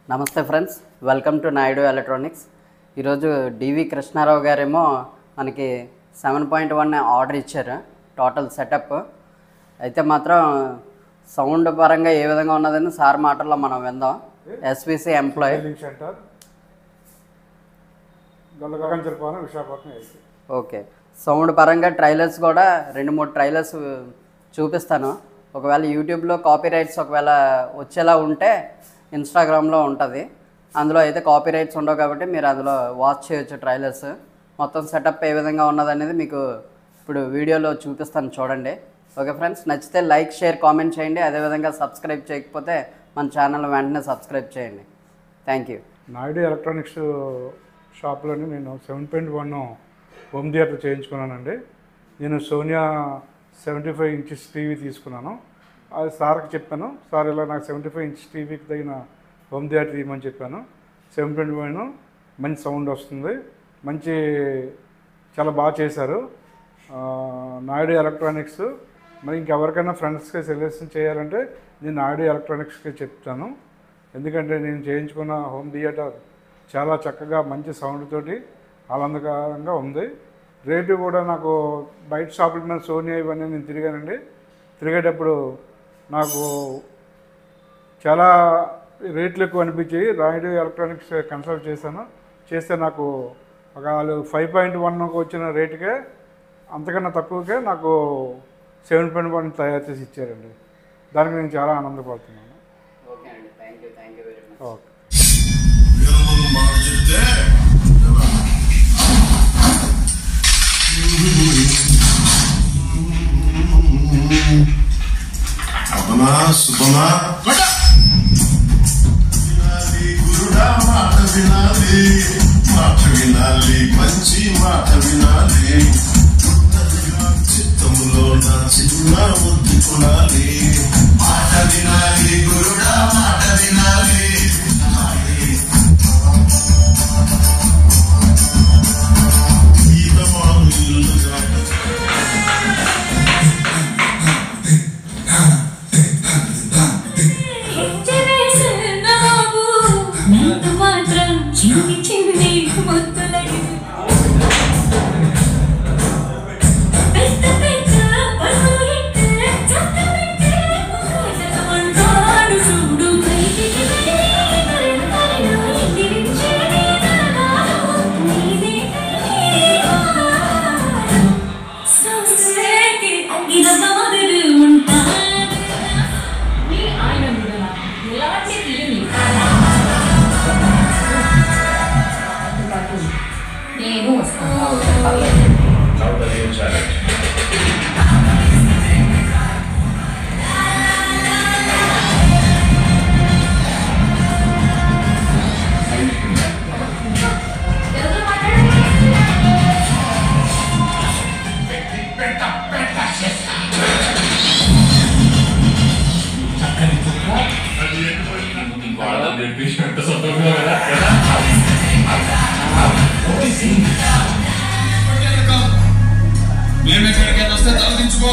నమస్తే friends, welcome to Naidu electronics. ఈరోజు డివి కృష్ణారావు గారేమో మనకి 7.1 ఆర్డర్ ఇచ్చారు. టోటల్ సెటప్ అయితే మాత్రం సౌండ్ పరంగా ఏ విధంగా ఉన్నదని సార్ మాటల్లో మనం విందాం. SVC employee. ఓకే, సౌండ్ పరంగా ట్రైలర్స్ కూడా 2-3 ట్రైలర్స్ చూపిస్తాను. ఒకవేళ యూట్యూబ్లో కాపీ రైట్స్ ఒకవేళ వచ్చేలా ఉంటే ఇన్స్టాగ్రామ్లో ఉంటుంది. అందులో అయితే కాపీ రైట్స్ ఉండవు కాబట్టి మీరు అందులో వాచ్ చేయొచ్చు ట్రైలర్స్. మొత్తం సెటప్ ఏ విధంగా ఉన్నదనేది మీకు ఇప్పుడు వీడియోలో చూపిస్తాను, చూడండి. ఓకే ఫ్రెండ్స్, నచ్చితే లైక్, షేర్, కామెంట్ చేయండి. అదేవిధంగా సబ్స్క్రైబ్ చేయకపోతే మన ఛానల్ వెంటనే సబ్స్క్రైబ్ చేయండి. Thank you. నాయుడు ఎలక్ట్రానిక్స్ షాప్లోని నేను 7.1 హోమ్ థియేటర్ చేయించుకున్నానండి. నేను సోనియా 75 ఇంచెస్ టీవీ తీసుకున్నాను. అది సార్కి చెప్పాను, సార్ ఇలా నాకు 75 ఇంచెస్ టీవీకి తగిన హోమ్ థియేటర్ ఇవ్వమని చెప్పాను. 7.1 మంచి సౌండ్ వస్తుంది, చాలా బాగా చేశారు నాయుడు ఎలక్ట్రానిక్స్. మరి ఇంకెవరికైనా ఫ్రెండ్స్కి సెలెక్షన్ చేయాలంటే నేను నాయుడు ఎలక్ట్రానిక్స్కి చెప్తాను. ఎందుకంటే నేను చేయించుకున్న హోమ్ థియేటర్ చాలా చక్కగా మంచి సౌండ్ తోటి ఆనందకరంగా ఉంది. రేటు కూడా నాకు బయట షాపుల మీద సోనియా ఇవన్నీ నేను తిరిగానండి. తిరిగేటప్పుడు నాకు చాలా రేట్లు ఎక్కువ అనిపించాయి. నాయుడు ఎలక్ట్రానిక్స్ కన్సల్ట్ చేస్తే నాకు ఒక 5.1కు వచ్చిన రేటుకే, అంతకన్నా తక్కువకే నాకు 7.1 తయారు చేసి ఇచ్చారండి. దానికి నేను చాలా ఆనందపడుతున్నాను. ఓకే అండి, thank you very much. Okay. సుఖమా గురుడా మాట వినాలి, మంచి మాట వినాలి. చిత్తములో నా చిన్న ఒత్తుకునాలి. మాట వినాలి, గురుడా మాట వినాలి. మేము ఎక్కడికైనా వస్తే తలదించుకో.